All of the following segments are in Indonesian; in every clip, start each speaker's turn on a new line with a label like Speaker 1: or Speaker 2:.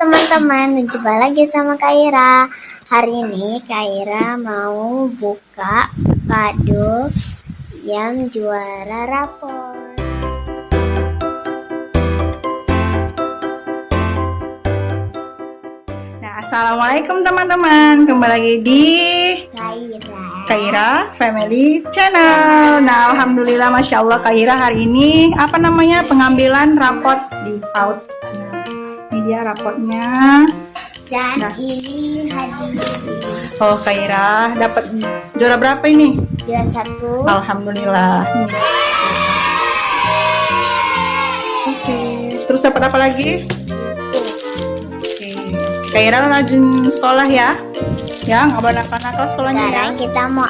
Speaker 1: teman-teman, berjumpa lagi sama Kaira. Hari ini Kaira mau buka kado yang juara rapor.
Speaker 2: Nah, assalamualaikum teman-teman, kembali lagi di Kaira Family Channel. Nah, alhamdulillah, masya Allah, Kaira hari ini pengambilan rapot di PAUD. Ini dia rapotnya.
Speaker 1: Dan
Speaker 2: Nah.
Speaker 1: ini hadiah.
Speaker 2: Oh, Kaira dapat juara berapa ini?
Speaker 1: Juara 1.
Speaker 2: Alhamdulillah. Nih. Oke, terus dapat apa lagi? Oke, Kaira rajin sekolah ya. Ya, nggak boleh nakal-nakal sekolahnya ya.
Speaker 1: Sekarang kita mau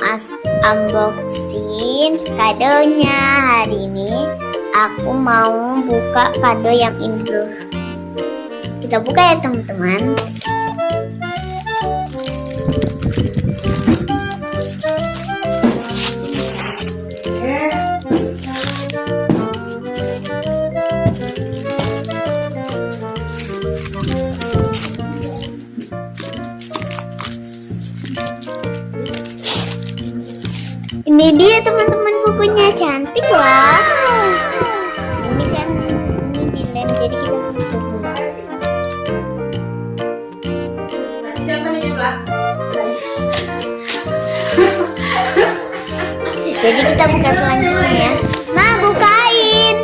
Speaker 1: unboxing kadonya. Hari ini aku mau buka kado yang ini dulu. Kita buka ya teman-teman. Ini dia teman-teman, bukunya cantik loh. Ini kan ini dilem, jadi kita buka dulu. Jadi kita buka selanjutnya ya. Nah, bukain.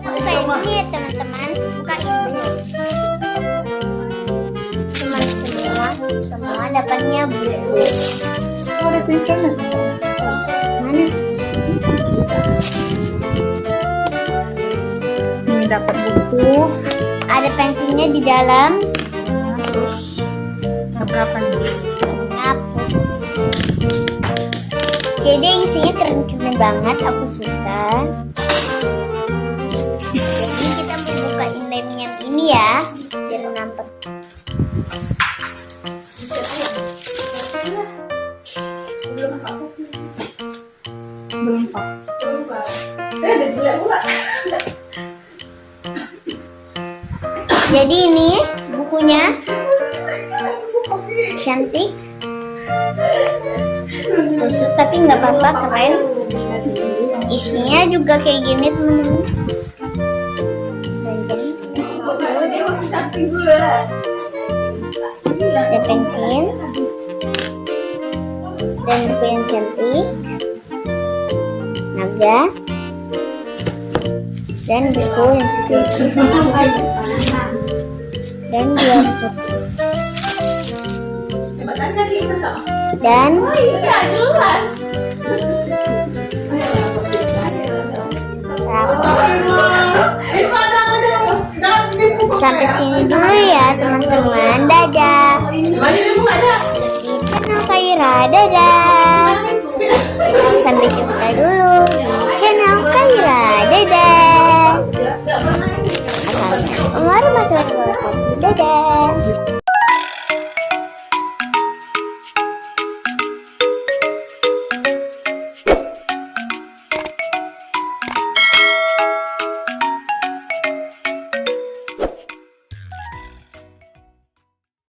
Speaker 1: Bukain ini ya teman-teman. Bukain dulu. Semua dapatnya buku.
Speaker 2: Oh, ada tulisannya.
Speaker 1: Mana?
Speaker 2: Ini dapat buku.
Speaker 1: Ada pensilnya di dalam.
Speaker 2: Terus berapa nih?
Speaker 1: Hapus. Jadi isinya keren-keren banget, aku suka. Jadi kita mau bukain lem yang ini ya, biar nampak.
Speaker 2: Belum, Pak. Ada jelek pula.
Speaker 1: Jadi ini bukunya cantik, busuk tapi nggak apa-apa, keren. Isinya juga kayak gini teman-teman. Ada pensil dan buku yang cantik, naga, dan buku yang seperti dan dua buku. Dan sampai sini dulu ya teman-teman. Dadah. Di channel Kaira. Dadah. Sampai jumpa dulu di channel Kaira. Dadah. Assalamualaikum warahmatullahi wabarakatuh. Dadah.